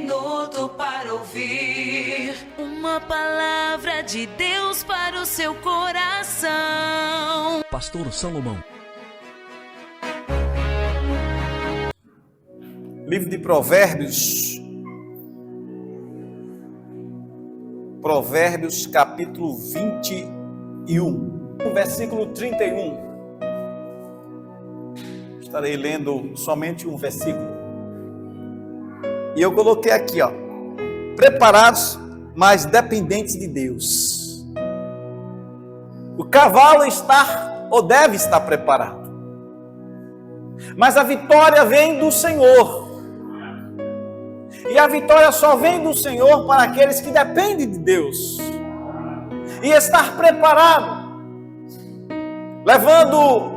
minuto para ouvir uma palavra de Deus para o seu coração. Pastor Salomão. Livro de Provérbios. Provérbios capítulo 21, versículo 31. Estarei lendo somente um versículo. E eu coloquei aqui, preparados, mas dependentes de Deus. O cavalo está ou deve estar preparado, mas a vitória vem do Senhor. E a vitória só vem do Senhor para aqueles que dependem de Deus. E estar preparado, levando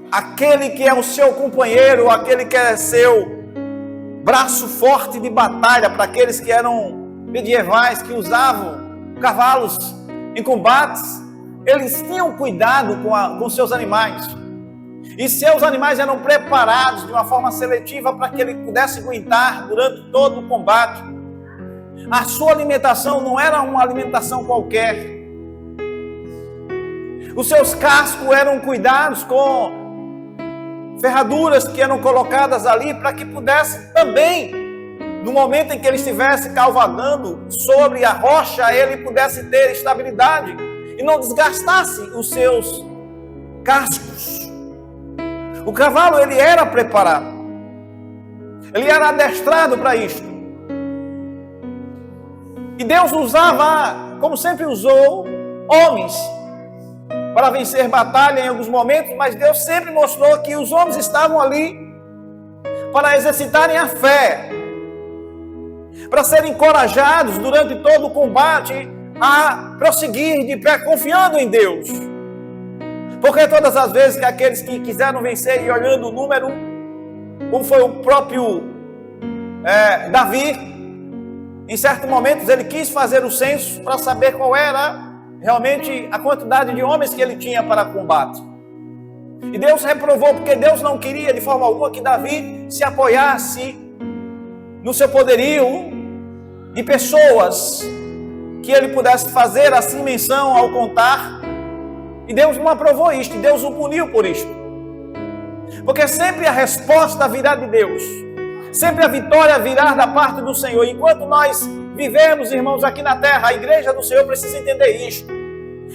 aquele que é o seu companheiro, aquele que é seu braço forte de batalha, para aqueles que eram medievais, que usavam cavalos em combates. Eles tinham cuidado com seus animais. E seus animais eram preparados de uma forma seletiva para que ele pudesse aguentar durante todo o combate. A sua alimentação não era uma alimentação qualquer. Os seus cascos eram cuidados com ferraduras que eram colocadas ali para que pudesse também, no momento em que ele estivesse cavalgando sobre a rocha, ele pudesse ter estabilidade e não desgastasse os seus cascos. O cavalo, ele era preparado. Ele era adestrado para isto. E Deus usava, como sempre usou, homens para vencer batalha em alguns momentos, mas Deus sempre mostrou que os homens estavam ali para exercitarem a fé, para serem encorajados durante todo o combate a prosseguir de pé, confiando em Deus. Porque todas as vezes que aqueles que quiseram vencer e olhando o número, como foi o próprio Davi, em certos momentos ele quis fazer o censo para saber qual era realmente a quantidade de homens que ele tinha para combate. E Deus reprovou, porque Deus não queria de forma alguma que Davi se apoiasse no seu poderio de pessoas que ele pudesse fazer assim menção ao contar. E Deus não aprovou isto, e Deus o puniu por isto. Porque sempre a resposta virá de Deus. Sempre a vitória virá da parte do Senhor. Enquanto nós vivemos, irmãos, aqui na terra, a igreja do Senhor precisa entender isto.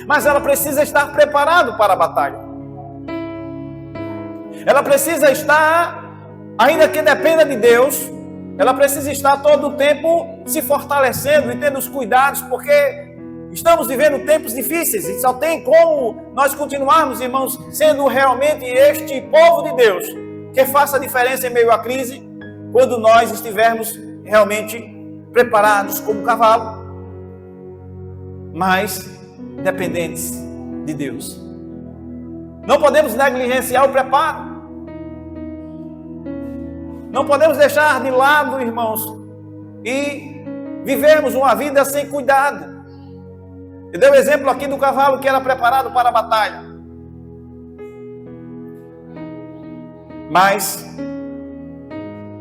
Mas ela precisa estar preparada para a batalha. Ela precisa estar, ainda que dependa de Deus, ela precisa estar todo o tempo se fortalecendo e tendo os cuidados, porque estamos vivendo tempos difíceis e só tem como nós continuarmos, irmãos, sendo realmente este povo de Deus que faça a diferença em meio à crise, quando nós estivermos realmente preparados como cavalo, mas dependentes de Deus. Não podemos negligenciar o preparo. Não podemos deixar de lado, irmãos, e vivermos uma vida sem cuidado. Eu dei o exemplo aqui do cavalo que era preparado para a batalha. Mas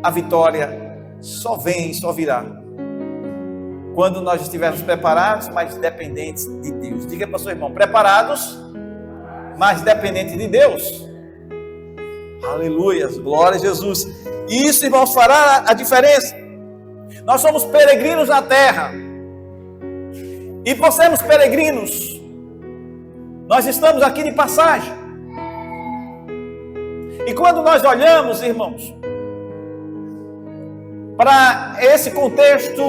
a vitória só virá quando nós estivermos preparados, mas dependentes de Deus. Diga para o seu irmão, preparados, mas dependentes de Deus. Aleluia, glória a Jesus. E isso, irmãos, fará a diferença. Nós somos peregrinos na terra. E por sermos peregrinos, nós estamos aqui de passagem. E quando nós olhamos, irmãos, para esse contexto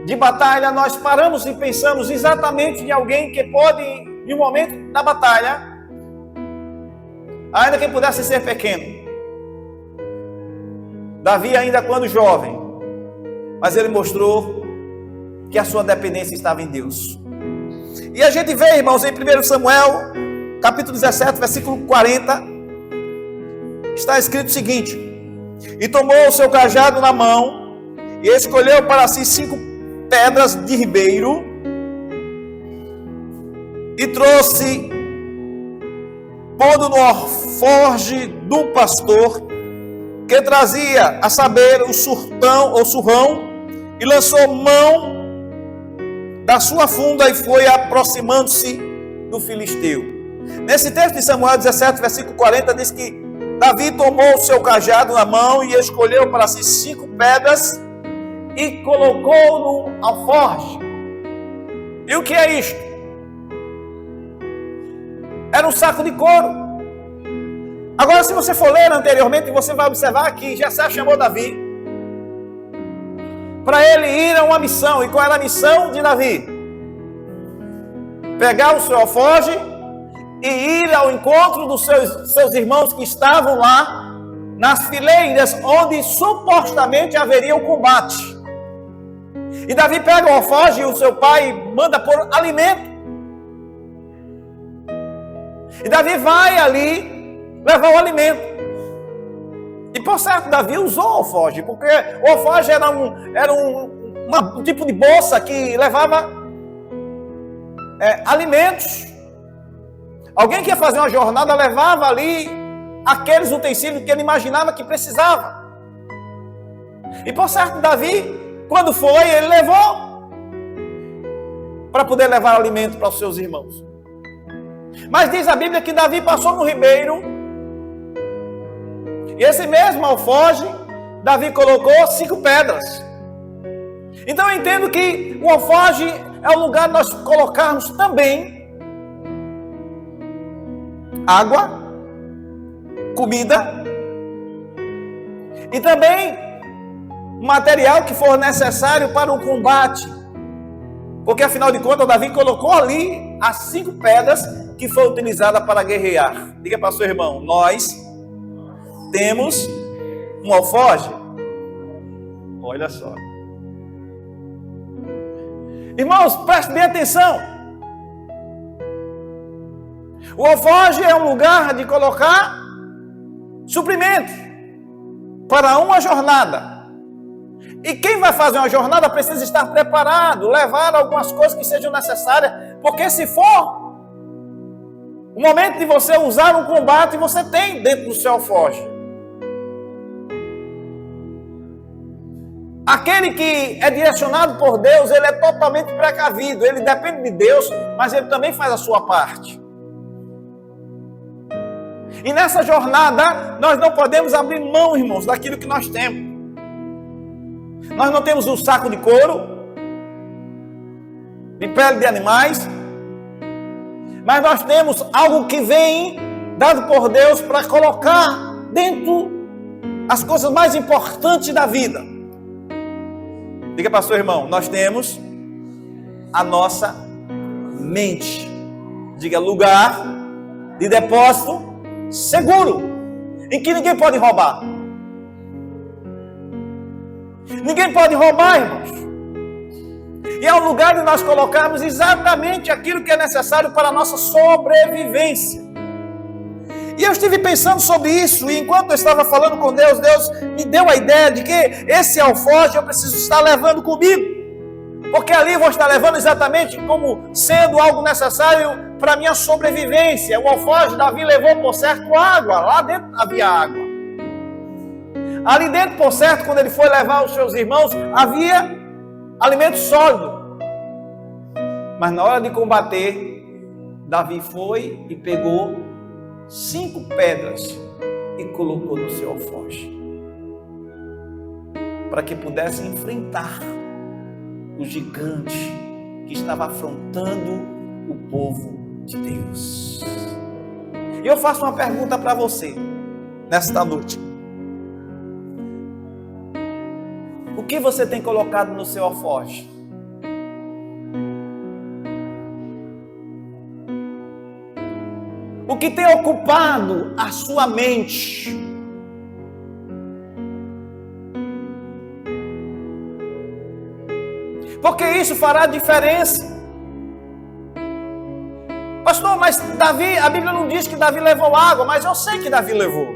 de batalha, nós paramos e pensamos exatamente em alguém que pode, em um momento da batalha, ainda que pudesse ser pequeno, Davi ainda quando jovem, mas ele mostrou que a sua dependência estava em Deus. E a gente vê, irmãos, em 1 Samuel, capítulo 17, versículo 40, está escrito o seguinte: e tomou o seu cajado na mão, e escolheu para si 5 pedras de ribeiro, e trouxe, pondo no alforje do pastor, que trazia, a saber, o surtão ou surrão, e lançou mão da sua funda e foi aproximando-se do filisteu. Nesse texto de Samuel 17, versículo 40, diz que Davi tomou o seu cajado na mão e escolheu para si 5 pedras e colocou no alforje. E o que é isto? Era um saco de couro. Agora, se você for ler anteriormente, você vai observar que Jessé chamou Davi para ele ir a uma missão. E qual era a missão de Davi? Pegar o seu alforje e ir ao encontro dos seus irmãos que estavam lá nas fileiras onde supostamente haveria um combate. E Davi pega o alforje e o seu pai manda pôr alimento. E Davi vai ali levar o alimento. E por certo, Davi usou o alforje, porque o alforje era um tipo de bolsa que levava alimentos. Alguém que ia fazer uma jornada levava ali aqueles utensílios que ele imaginava que precisava. E por certo, Davi, quando foi, ele levou para poder levar alimento para os seus irmãos. Mas diz a Bíblia que Davi passou no ribeiro. E esse mesmo alforje, Davi colocou 5 pedras. Então eu entendo que o alforje é o lugar de nós colocarmos também água, comida e também material que for necessário para o combate. Porque afinal de contas, Davi colocou ali as 5 pedras que foi utilizada para guerrear. Diga para o seu irmão, nós temos um alforje. Olha só. Irmãos, preste bem atenção. O alforje é um lugar de colocar suprimentos para uma jornada. E quem vai fazer uma jornada precisa estar preparado, levar algumas coisas que sejam necessárias, porque se for o momento de você usar um combate, você tem dentro do seu alforje. Aquele que é direcionado por Deus, ele é totalmente precavido, ele depende de Deus, mas ele também faz a sua parte. E nessa jornada, nós não podemos abrir mão, irmãos, daquilo que nós temos. Nós não temos um saco de couro, de pele de animais, mas nós temos algo que vem dado por Deus para colocar dentro as coisas mais importantes da vida. Diga para o seu irmão, nós temos a nossa mente. Diga, lugar de depósito seguro, em que ninguém pode roubar. Ninguém pode roubar, irmãos. E é o lugar de nós colocarmos exatamente aquilo que é necessário para a nossa sobrevivência. E eu estive pensando sobre isso, e enquanto eu estava falando com Deus, Deus me deu a ideia de que esse alforje eu preciso estar levando comigo. Porque ali eu vou estar levando exatamente como sendo algo necessário para a minha sobrevivência. O alforje, Davi levou por certo água, lá dentro havia água. Ali dentro, por certo, quando ele foi levar os seus irmãos, havia alimento sólido. Mas na hora de combater, Davi foi e pegou 5 pedras e colocou no seu alforje, para que pudesse enfrentar o gigante que estava afrontando o povo de Deus. E eu faço uma pergunta para você nesta noite: o que você tem colocado no seu alforje? O que tem ocupado a sua mente? Porque isso fará diferença. Pastor, mas Davi, a Bíblia não diz que Davi levou água, mas eu sei que Davi levou.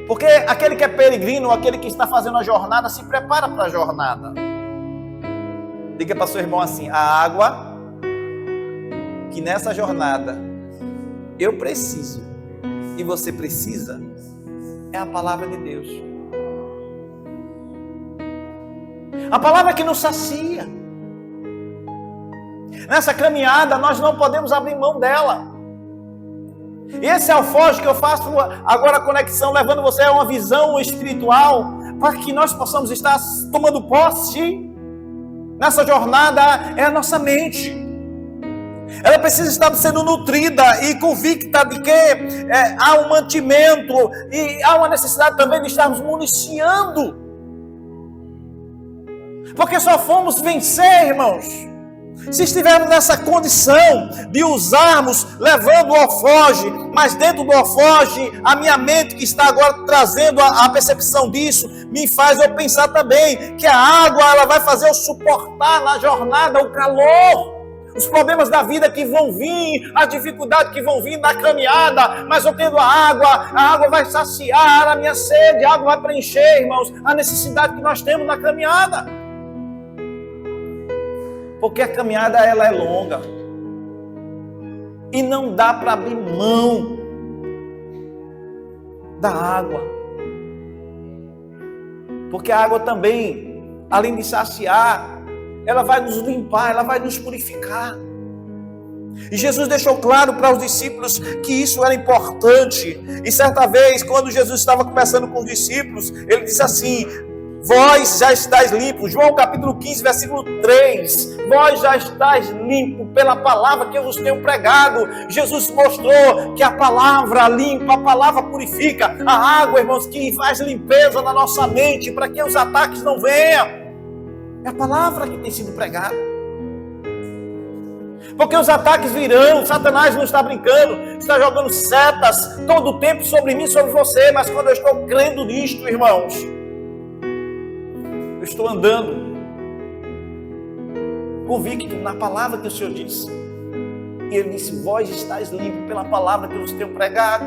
Porque aquele que é peregrino, aquele que está fazendo a jornada, se prepara para a jornada. Diga para seu irmão assim: a água que nessa jornada eu preciso e você precisa é a palavra de Deus. A palavra que nos sacia. Nessa caminhada nós não podemos abrir mão dela. E esse alforje que eu faço agora a conexão, levando você a uma visão espiritual, para que nós possamos estar tomando posse nessa jornada, é a nossa mente. Ela precisa estar sendo nutrida e convicta de que há um mantimento e há uma necessidade também de estarmos municiando. Porque só fomos vencer, irmãos, se estivermos nessa condição de usarmos, levando o alforje, mas dentro do alforje, a minha mente que está agora trazendo a percepção disso, me faz eu pensar também que a água ela vai fazer eu suportar na jornada o calor, os problemas da vida que vão vir, as dificuldades que vão vir na caminhada, mas eu tendo a água vai saciar a minha sede, a água vai preencher, irmãos, a necessidade que nós temos na caminhada. Porque a caminhada ela é longa. E não dá para abrir mão da água. Porque a água também, além de saciar, ela vai nos limpar, ela vai nos purificar. E Jesus deixou claro para os discípulos que isso era importante. E certa vez, quando Jesus estava conversando com os discípulos, ele disse assim: vós já estáis limpos. João capítulo 15, versículo 3. Vós já estáis limpos pela palavra que eu vos tenho pregado. Jesus mostrou que a palavra limpa, a palavra purifica. A água, irmãos, que faz limpeza na nossa mente, para que os ataques não venham. É a palavra que tem sido pregada. Porque os ataques virão, Satanás não está brincando, está jogando setas todo o tempo sobre mim, sobre você. Mas quando eu estou crendo nisto, irmãos, eu estou andando convicto na palavra que o Senhor disse. E Ele disse: vós estáis limpos pela palavra que eu vos tenho pregado.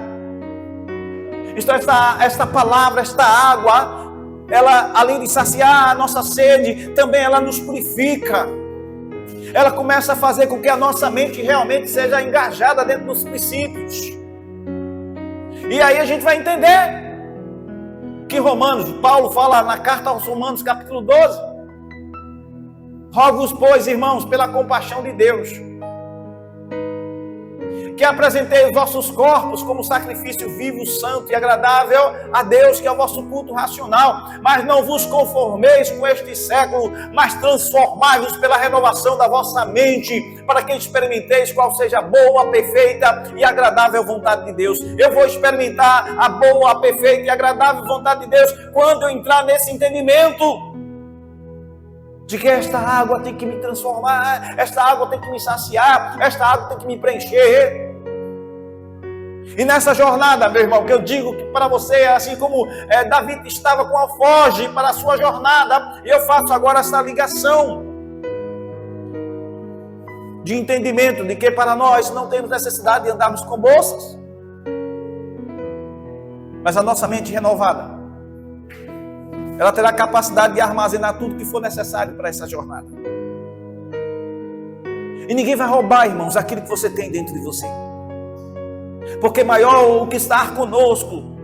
Então esta palavra, esta água, ela além de saciar a nossa sede, também ela nos purifica. Ela começa a fazer com que a nossa mente realmente seja engajada dentro dos princípios. E aí a gente vai entender que Paulo fala na carta aos Romanos, capítulo 12: rogo-vos, pois, irmãos, pela compaixão de Deus, que apresentei os vossos corpos como sacrifício vivo, santo e agradável a Deus, que é o vosso culto racional. Mas não vos conformeis com este século, mas transformai-vos pela renovação da vossa mente, para que experimenteis qual seja a boa, perfeita e agradável vontade de Deus. Eu vou experimentar a boa, a perfeita e agradável vontade de Deus quando eu entrar nesse entendimento de que esta água tem que me transformar, esta água tem que me saciar, esta água tem que me preencher. E nessa jornada, meu irmão, que eu digo que para você é assim como Davi estava com alforje para a sua jornada, e eu faço agora essa ligação de entendimento de que para nós não temos necessidade de andarmos com bolsas, mas a nossa mente renovada, ela terá capacidade de armazenar tudo que for necessário para essa jornada. E ninguém vai roubar, irmãos, aquilo que você tem dentro de você. Porque maior o que está conosco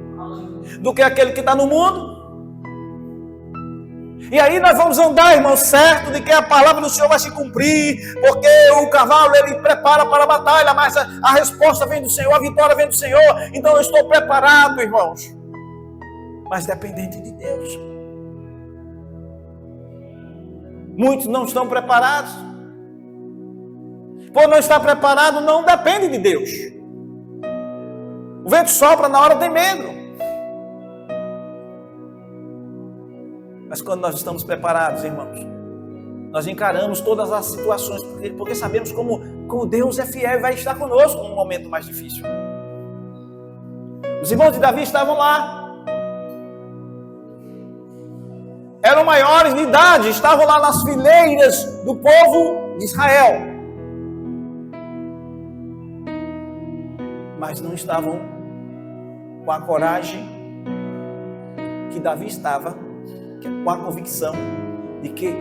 do que aquele que está no mundo. E aí nós vamos andar, irmãos, certo de que a palavra do Senhor vai se cumprir. Porque o cavalo, ele prepara para a batalha, mas a resposta vem do Senhor, a vitória vem do Senhor. Então eu estou preparado, irmãos, mas dependente de Deus. Muitos não estão preparados. Por não estar preparado, não depende de Deus. O vento sopra, na hora tem medo. Mas quando nós estamos preparados, irmãos, nós encaramos todas as situações, porque sabemos como Deus é fiel e vai estar conosco num momento mais difícil. Os irmãos de Davi estavam lá. Eram maiores de idade, estavam lá nas fileiras do povo de Israel. Mas não estavam com a coragem que Davi estava, com a convicção de que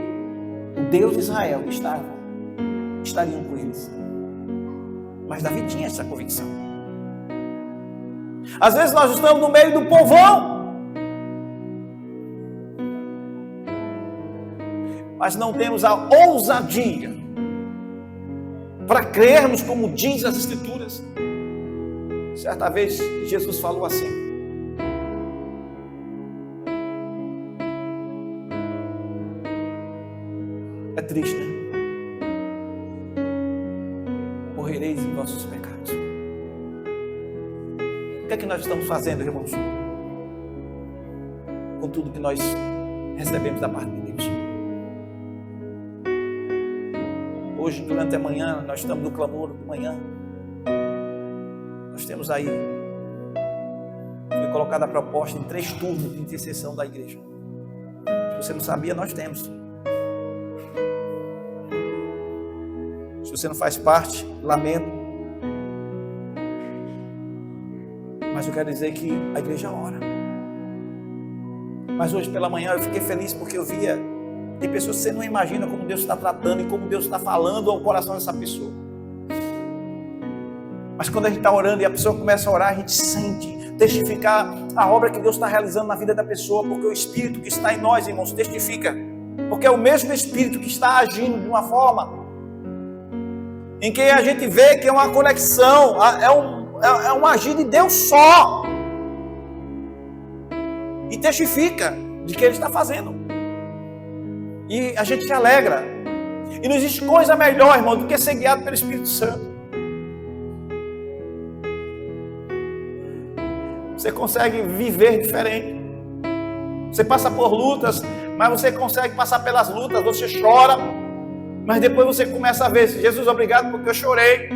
o Deus de Israel estariam com eles. Mas Davi tinha essa convicção. Às vezes nós estamos no meio do povão, mas não temos a ousadia para crermos como diz as Escrituras. Certa vez Jesus falou assim: é triste, né? Morrereis em vossos pecados. O que é que nós estamos fazendo, irmãos? Com tudo que nós recebemos da parte de Deus. Hoje, durante a manhã, nós estamos no clamor de manhã. Nós temos aí, foi colocada a proposta em 3 turnos de intercessão da igreja. Se você não sabia, nós temos. Se você não faz parte, lamento. Mas eu quero dizer que a igreja ora. Mas hoje pela manhã eu fiquei feliz porque eu via, tem pessoas que você não imagina como Deus está tratando e como Deus está falando ao coração dessa pessoa. Mas quando a gente está orando e a pessoa começa a orar, a gente sente testificar a obra que Deus está realizando na vida da pessoa, porque o Espírito que está em nós, irmãos, testifica. Porque é o mesmo Espírito que está agindo de uma forma em que a gente vê que é uma conexão, é um agir de Deus só. E testifica de que Ele está fazendo. E a gente se alegra. E não existe coisa melhor, irmão, do que ser guiado pelo Espírito Santo. Você consegue viver diferente. Você passa por lutas, mas você consegue passar pelas lutas. Você chora, mas depois você começa a ver: Jesus, obrigado porque eu chorei.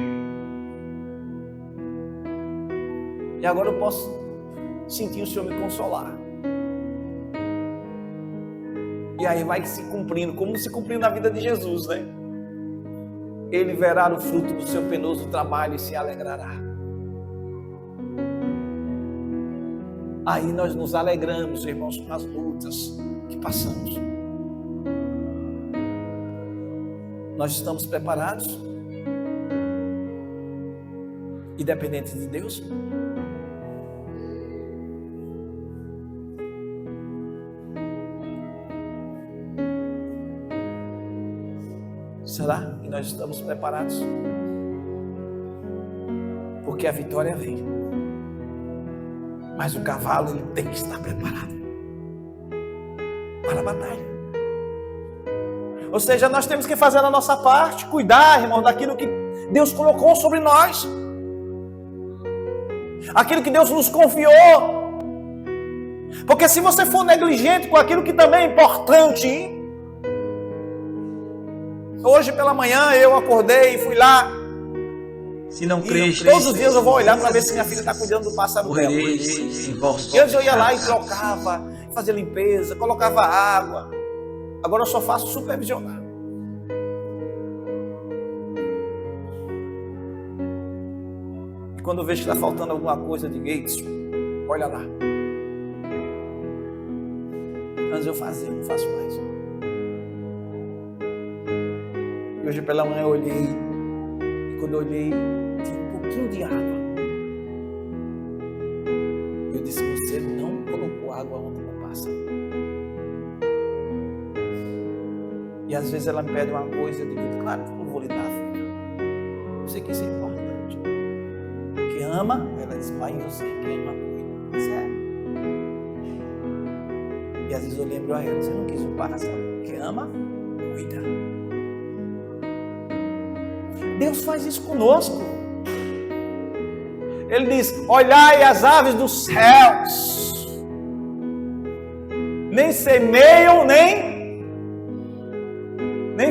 E agora eu posso sentir o Senhor me consolar. E aí vai se cumprindo, como se cumpriu na vida de Jesus, né? Ele verá o fruto do seu penoso trabalho e se alegrará. Aí nós nos alegramos, irmãos, com as lutas que passamos. Nós estamos preparados e dependentes de Deus? Será que nós estamos preparados? Porque a vitória vem. Mas o cavalo ele tem que estar preparado para a batalha. Ou seja, nós temos que fazer a nossa parte, cuidar, irmão, daquilo que Deus colocou sobre nós. Aquilo que Deus nos confiou. Porque se você for negligente com aquilo que também é importante. Hoje pela manhã eu acordei e fui lá. Se não crês, todos os dias eu vou olhar para ver se minha filha está cuidando do pássaro dela. E antes eu ia lá e trocava, fazia limpeza, colocava água. Agora eu só faço supervisionar. E quando eu vejo que está faltando alguma coisa de Gates, olha lá. Antes eu fazia, não faço mais. E hoje pela manhã eu olhei, e quando eu olhei, tinha um pouquinho de água. Eu disse: você não colocou água onde não passa. E às vezes ela me pede uma coisa, eu digo: claro que eu não vou lhe dar, filha. Eu sei que isso é importante. Que ama, ela diz: pai, eu sei que ama, cuida. Mas é. E às vezes eu lembro a ela: você não quis o pássaro, que ama, cuida. Deus faz isso conosco. Ele diz: olhai as aves dos céus, nem semeiam, nem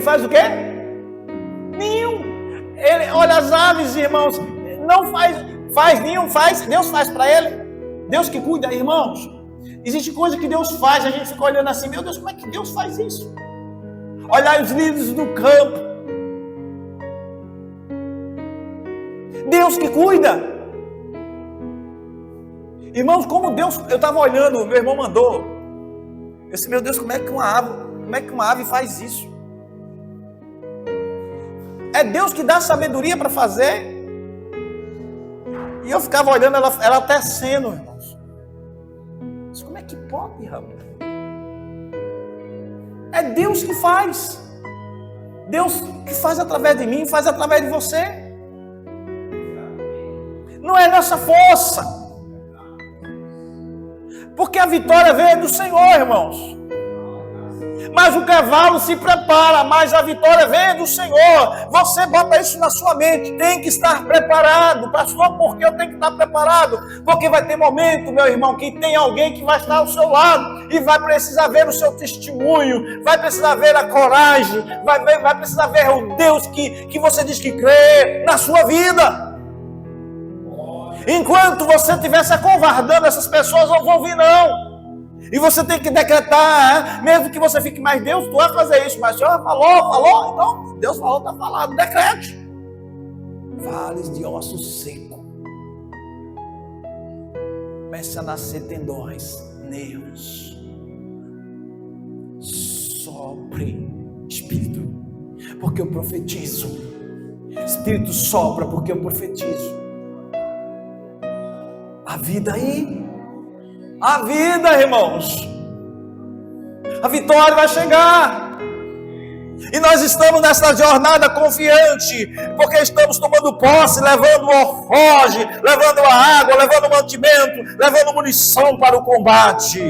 faz o quê? Nenhum. Ele olha as aves, irmãos, não faz nenhum, Deus faz para ele. Deus que cuida, irmãos. Existe coisa que Deus faz, a gente fica olhando assim: meu Deus, como é que Deus faz isso? Olhai os lírios do campo. Deus que cuida. Irmãos, como Deus, eu estava olhando, meu irmão mandou. Eu disse: meu Deus, como é que uma ave faz isso? É Deus que dá sabedoria para fazer. E eu ficava olhando ela tecendo, irmãos. Mas como é que pode, rapaz? É Deus que faz. Deus que faz através de mim, faz através de você. Não é nossa força. Porque a vitória veio do Senhor, irmãos. Mas o cavalo se prepara, mas a vitória vem do Senhor. Você bota isso na sua mente, tem que estar preparado. Pastor, por que eu tenho que estar preparado? Porque vai ter momento, meu irmão, que tem alguém que vai estar ao seu lado e vai precisar ver o seu testemunho, vai precisar ver a coragem, vai precisar ver o Deus que você diz que crê na sua vida. Enquanto você estiver se acovardando, essas pessoas não vão vir, não. E você tem que decretar, mesmo que você fique, mas Deus, tu vai fazer isso, mas o Senhor falou, então Deus falou, está falado, decrete. Vales de osso seco, começa a nascer tendões, nervos, sopre, Espírito, porque eu profetizo, Espírito sopra, porque eu profetizo, a vida aí, a vida, irmãos, a vitória vai chegar, e nós estamos nessa jornada confiante, porque estamos tomando posse, levando o alforje, levando a água, levando o mantimento, levando munição para o combate.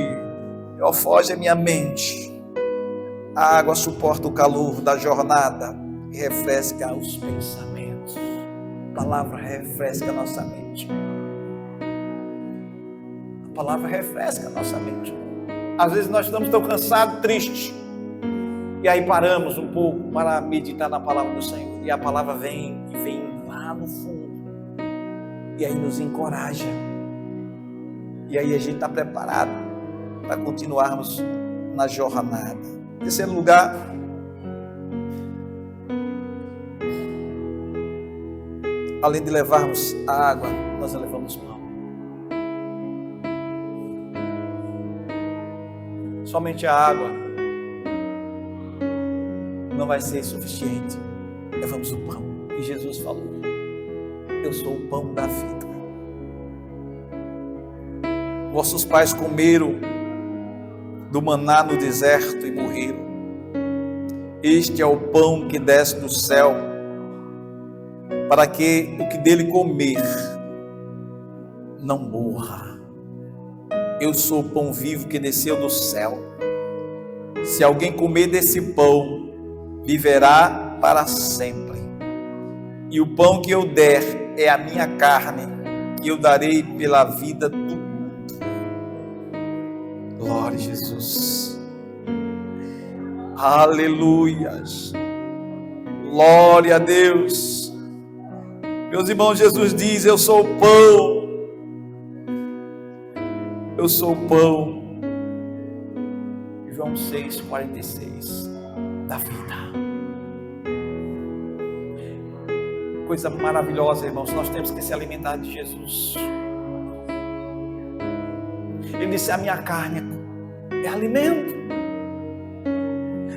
O alforje é minha mente, a água suporta o calor da jornada e refresca os pensamentos. A palavra refresca a nossa mente. A palavra refresca a nossa mente. Às vezes nós estamos tão cansados, tristes, e aí paramos um pouco para meditar na palavra do Senhor, e a palavra vem lá no fundo, e aí nos encoraja, e aí a gente está preparado para continuarmos na jornada. Em terceiro lugar, além de levarmos a água, nós levamos pão. Somente a água não vai ser suficiente. Levamos o pão. E Jesus falou: eu sou o pão da vida. Vossos pais comeram do maná no deserto e morreram. Este é o pão que desce do céu, para que o que dele comer não morra. Eu sou o pão vivo que desceu do céu. Se alguém comer desse pão, viverá para sempre. E o pão que eu der é a minha carne, que eu darei pela vida do mundo. Glória a Jesus. Aleluias. Glória a Deus. Meus irmãos, Jesus diz: eu sou o pão. Eu sou o pão. João 6,46 da vida. Coisa maravilhosa, irmãos. Nós temos que se alimentar de Jesus. Ele disse: a minha carne é alimento.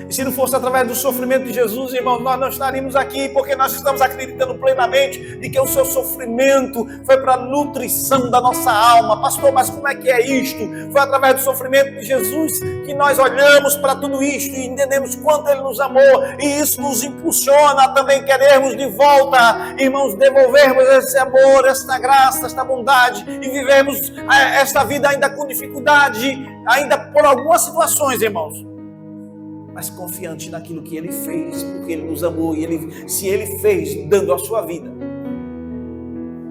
E se não fosse através do sofrimento de Jesus, irmãos, nós não estaríamos aqui, porque nós estamos acreditando plenamente de que o seu sofrimento foi para a nutrição da nossa alma. Pastor, mas como é que é isto? Foi através do sofrimento de Jesus que nós olhamos para tudo isto e entendemos quanto Ele nos amou, e isso nos impulsiona a também querermos de volta, irmãos, devolvermos esse amor, esta graça, esta bondade, e vivermos esta vida ainda com dificuldade, ainda por algumas situações, irmãos, mas confiante naquilo que Ele fez, porque Ele nos amou, e se Ele fez dando a sua vida,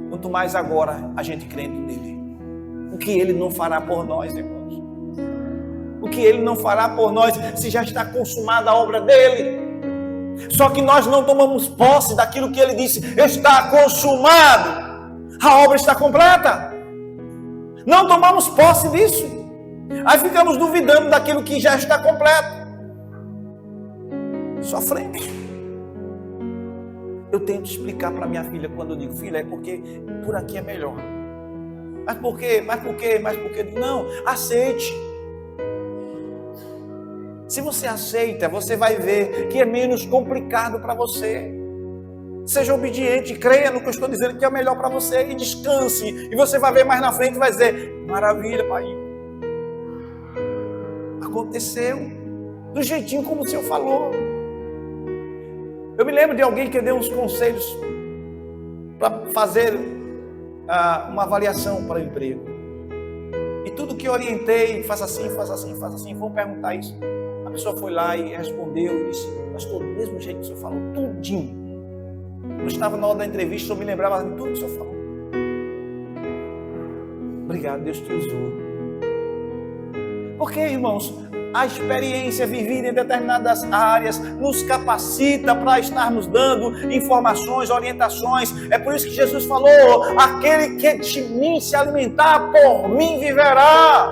quanto mais agora a gente crendo nele, o que Ele não fará por nós, irmãos? O que Ele não fará por nós, se já está consumada a obra dEle? Só que nós não tomamos posse daquilo que Ele disse: está consumado, a obra está completa. Não tomamos posse disso, aí ficamos duvidando daquilo que já está completo. Sofremos. Eu tento explicar para minha filha, quando eu digo: filha, é porque por aqui é melhor. Mas por quê? Mas por quê? Mas por quê? Não, aceite. Se você aceita, você vai ver que é menos complicado para você. Seja obediente, creia no que eu estou dizendo, que é o melhor para você, e descanse. E você vai ver mais na frente e vai dizer: maravilha, pai. Aconteceu do jeitinho como o Senhor falou. Eu me lembro de alguém que deu uns conselhos para fazer uma avaliação para o emprego. E tudo que eu orientei, faça assim, faça assim, faça assim, vou perguntar isso. A pessoa foi lá e respondeu e disse: pastor, do mesmo jeito que o senhor falou, tudinho. Eu estava na hora da entrevista, eu me lembrava de tudo que o senhor falou. Obrigado, Deus te usou. Porque, irmãos, a experiência vivida em determinadas áreas nos capacita para estarmos dando informações, orientações. É por isso que Jesus falou: aquele que de mim se alimentar, por mim viverá.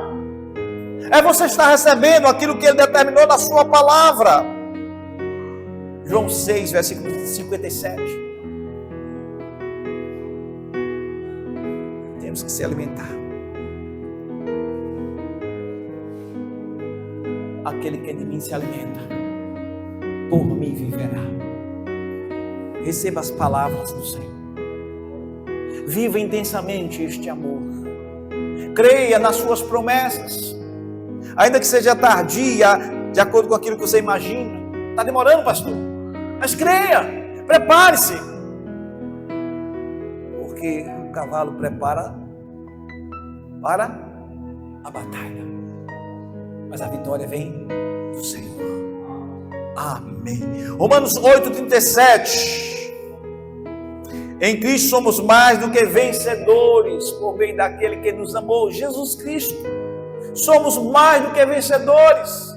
É você estar recebendo aquilo que Ele determinou na sua palavra. João 6, versículo 57. Temos que se alimentar. Aquele que de mim se alimenta, por mim viverá. Receba as palavras do Senhor. Viva intensamente este amor. Creia nas suas promessas. Ainda que seja tardia, de acordo com aquilo que você imagina. Está demorando, pastor? Mas creia, prepare-se. Porque o cavalo prepara para a batalha. Mas a vitória vem do Senhor. Amém. Romanos 8:37. Em Cristo somos mais do que vencedores, por meio daquele que nos amou, Jesus Cristo. Somos mais do que vencedores.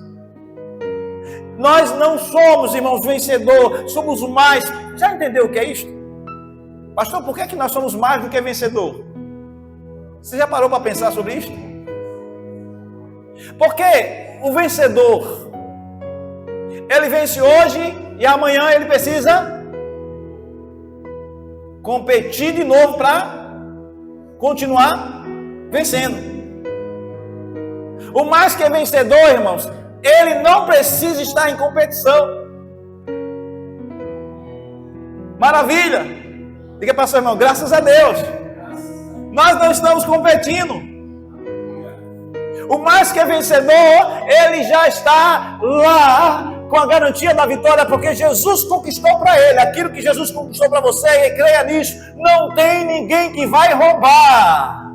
Nós não somos, irmãos, vencedor, somos mais. Já entendeu o que é isto? Pastor, por que nós somos mais do que vencedor? Você já parou para pensar sobre isto? Porque o vencedor, ele vence hoje e amanhã ele precisa competir de novo para continuar vencendo. O mais que vencedor, irmãos, ele não precisa estar em competição. Maravilha! Diga para o seu irmão: graças a Deus, nós não estamos competindo. O mais que vencedor, ele já está lá com a garantia da vitória, porque Jesus conquistou para ele aquilo que Jesus conquistou para você, e creia nisso. Não tem ninguém que vai roubar.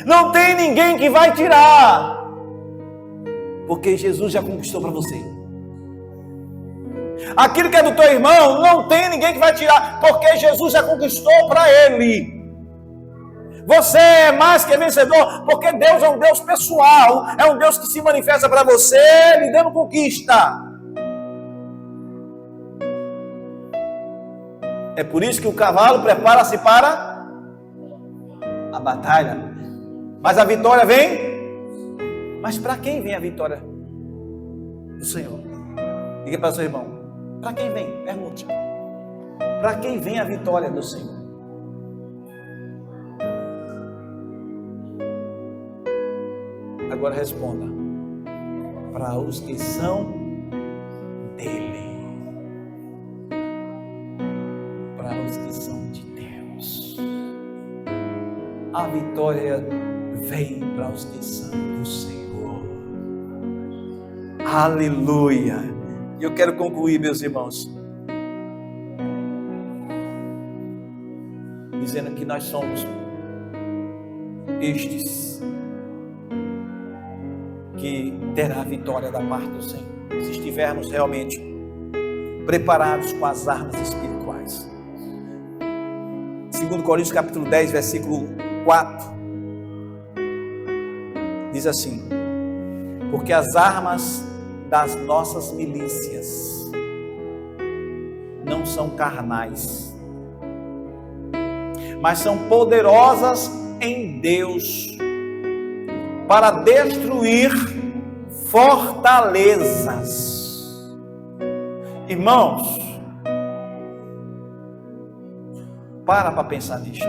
Não tem ninguém que vai tirar, porque Jesus já conquistou para você. Aquilo que é do teu irmão, não tem ninguém que vai tirar, porque Jesus já conquistou para ele. Você é mais que vencedor, porque Deus é um Deus pessoal, é um Deus que se manifesta para você, lhe dando conquista. É por isso que o cavalo prepara-se para a batalha. Mas a vitória vem. Mas para quem vem a vitória? Do Senhor. Diga para o seu irmão: para quem vem? Pergunte. Para quem vem a vitória do Senhor? Agora responda: para os que são dele. Para os que são de Deus. A vitória vem para os que são do Senhor. Aleluia. E eu quero concluir, meus irmãos, dizendo que nós somos estes que terá a vitória da parte do Senhor, se estivermos realmente preparados com as armas espirituais. 2 Coríntios capítulo 10, versículo 4, diz assim: porque as armas das nossas milícias não são carnais, mas são poderosas em Deus para destruir fortalezas. Irmãos, para pensar nisto.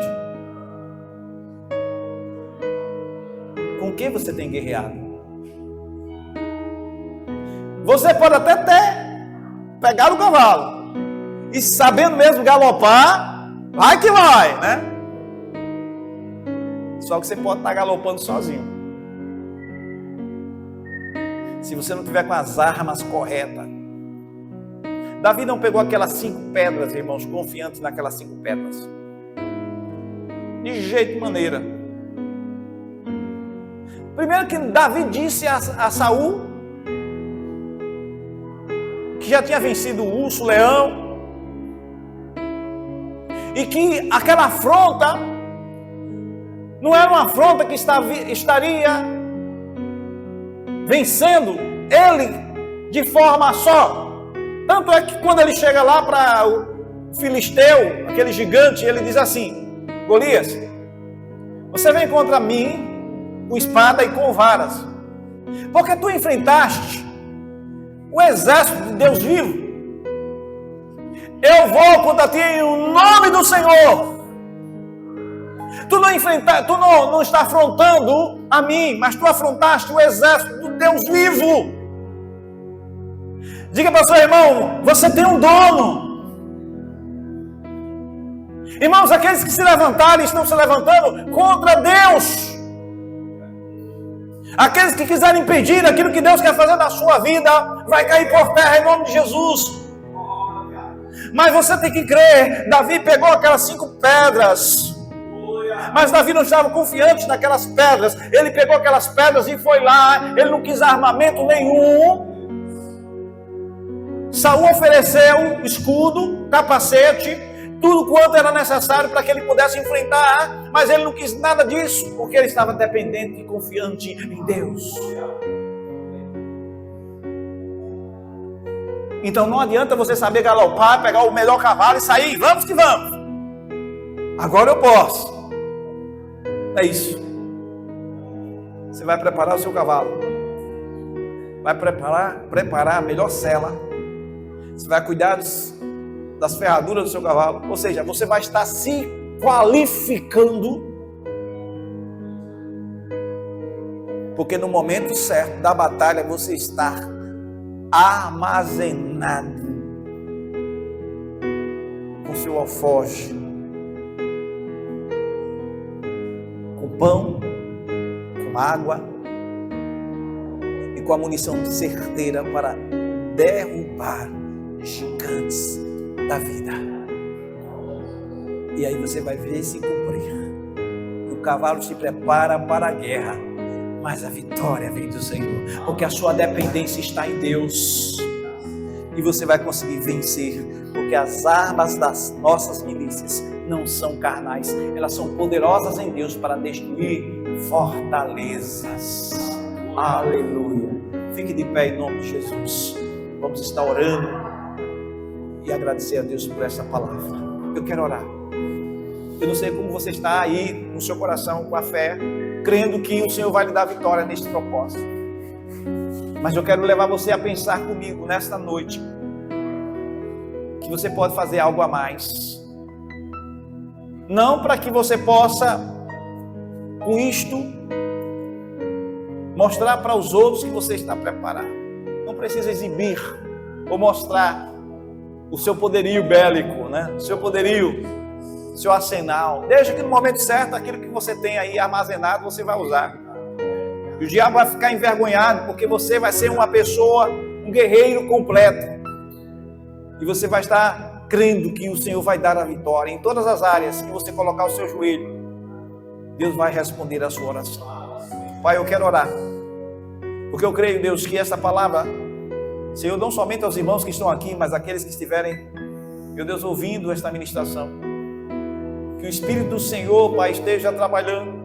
Com quem você tem guerreado? Você pode até pegar o cavalo, e sabendo mesmo galopar, vai que vai, né? Só que você pode estar galopando sozinho. Se você não tiver com as armas corretas. Davi não pegou aquelas 5 pedras, irmãos, confiantes naquelas 5 pedras. De jeito e maneira. Primeiro que Davi disse a Saul, que já tinha vencido o urso, o leão, e que aquela afronta não era uma afronta que estaria vencendo ele de forma só. Tanto é que quando ele chega lá para o filisteu, aquele gigante, ele diz assim: Golias, você vem contra mim com espada e com varas, porque tu enfrentaste o exército de Deus vivo. Eu vou contra ti em nome do Senhor. Tu não está afrontando a mim, mas tu afrontaste o exército do Deus vivo. Diga para o seu irmão, você tem um dono. Irmãos, aqueles que se levantarem estão se levantando contra Deus. Aqueles que quiserem impedir aquilo que Deus quer fazer na sua vida, vai cair por terra em nome de Jesus. Mas você tem que crer. Davi pegou aquelas 5 pedras, mas Davi não estava confiante naquelas pedras. Ele pegou aquelas pedras e foi lá. Ele não quis armamento nenhum. Saul ofereceu escudo, capacete, tudo quanto era necessário para que ele pudesse enfrentar, mas ele não quis nada disso, porque ele estava dependente e confiante em Deus. Então não adianta você saber galopar, pegar o melhor cavalo e sair, vamos que vamos. Agora eu posso. É isso. Você vai preparar o seu cavalo. Vai preparar a melhor sela. Você vai cuidar das ferraduras do seu cavalo. Ou seja, você vai estar se qualificando. Porque no momento certo da batalha você está armazenado com seu alforje, com pão, com água e com a munição certeira para derrubar gigantes da vida. E aí você vai ver se cumprir. O cavalo se prepara para a guerra, mas a vitória vem do Senhor, porque a sua dependência está em Deus. E você vai conseguir vencer, porque as armas das nossas milícias não são carnais, elas são poderosas em Deus para destruir fortalezas. Aleluia. Fique de pé em nome de Jesus. Vamos estar orando e agradecer a Deus por essa palavra. Eu quero orar. Eu não sei como você está aí no seu coração com a fé, crendo que o Senhor vai lhe dar vitória neste propósito. Mas eu quero levar você a pensar comigo nesta noite que você pode fazer algo a mais. Não para que você possa, com isto, mostrar para os outros que você está preparado. Não precisa exibir ou mostrar o seu poderio bélico, né? O seu poderio, seu arsenal. Deixa que no momento certo, aquilo que você tem aí armazenado, você vai usar. E o diabo vai ficar envergonhado, porque você vai ser uma pessoa, um guerreiro completo. E você vai estar crendo que o Senhor vai dar a vitória. Em todas as áreas que você colocar o seu joelho, Deus vai responder a sua oração. Pai, eu quero orar, porque eu creio, Deus, que essa palavra, Senhor, não somente aos irmãos que estão aqui, mas aqueles que estiverem, meu Deus, ouvindo esta ministração, que o Espírito do Senhor, Pai, esteja trabalhando,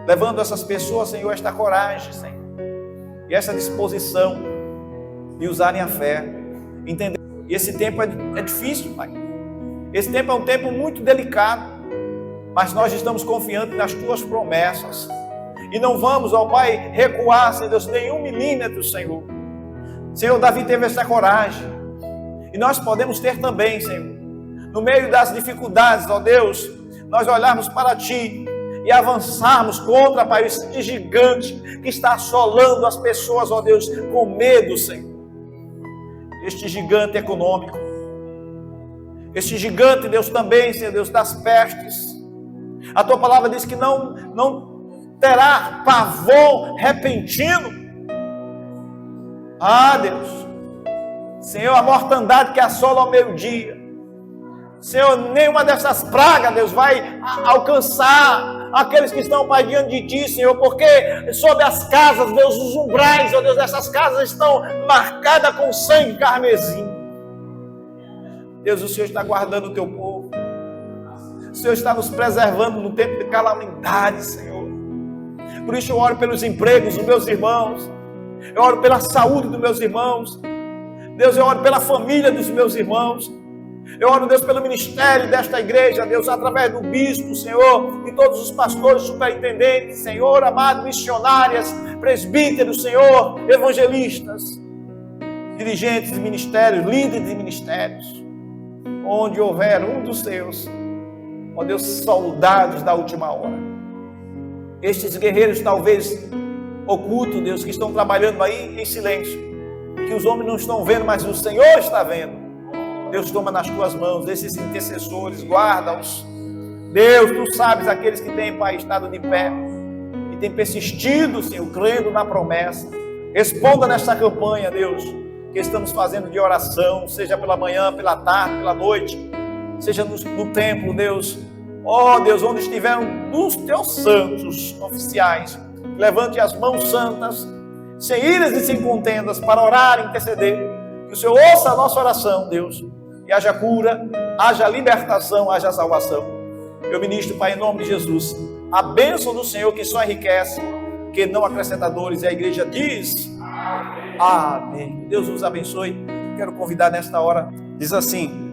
levando essas pessoas, Senhor, esta coragem, Senhor, e essa disposição de usarem a fé, entender. E esse tempo é difícil, Pai. Esse tempo é um tempo muito delicado, mas nós estamos confiantes nas Tuas promessas, e não vamos, ó Pai, recuar, Senhor Deus, nenhum milímetro, Senhor. Senhor, Davi teve essa coragem, e nós podemos ter também, Senhor, no meio das dificuldades, ó Deus, nós olharmos para Ti e avançarmos contra, Pai, este gigante que está assolando as pessoas, ó Deus, com medo, Senhor. Este gigante econômico, Este gigante, Deus, também, Senhor Deus, das pestes. A tua palavra diz que não terá pavor repentino. Ah, Deus, Senhor, a mortandade que assola ao meio-dia, Senhor, nenhuma dessas pragas, Deus, vai alcançar aqueles que estão, Pai, diante de Ti, Senhor, porque sobre as casas, Deus, os umbrais, ó Deus, dessas casas estão marcadas com sangue carmesim. Deus, o Senhor está guardando o Teu povo. O Senhor está nos preservando no tempo de calamidade, Senhor. Por isso eu oro pelos empregos dos meus irmãos. Eu oro pela saúde dos meus irmãos. Deus, eu oro pela família dos meus irmãos. Eu oro, Deus, pelo ministério desta igreja, Deus, através do bispo, Senhor, e todos os pastores, superintendentes, Senhor, amado, missionárias, presbíteros, Senhor, evangelistas, dirigentes de ministérios, líderes de ministérios, onde houver um dos seus, ó Deus, soldados da última hora. Estes guerreiros talvez ocultos, Deus, que estão trabalhando aí em silêncio, que os homens não estão vendo, mas o Senhor está vendo. Deus, toma nas tuas mãos esses intercessores, guarda-os. Deus, tu sabes aqueles que têm, Pai, estado de pé e têm persistido, Senhor, crendo na promessa. Responda nesta campanha, Deus, que estamos fazendo de oração, seja pela manhã, pela tarde, pela noite, seja no templo, Deus. Ó Deus, onde estiveram os teus santos oficiais, levante as mãos santas, sem iras e sem contendas, para orar e interceder. Que o Senhor ouça a nossa oração, Deus, e haja cura, haja libertação, haja salvação. Eu ministro, Pai, em nome de Jesus, a bênção do Senhor que só enriquece, que não acrescenta dores, e a igreja diz: Amém. Deus nos abençoe. Quero convidar nesta hora, diz assim: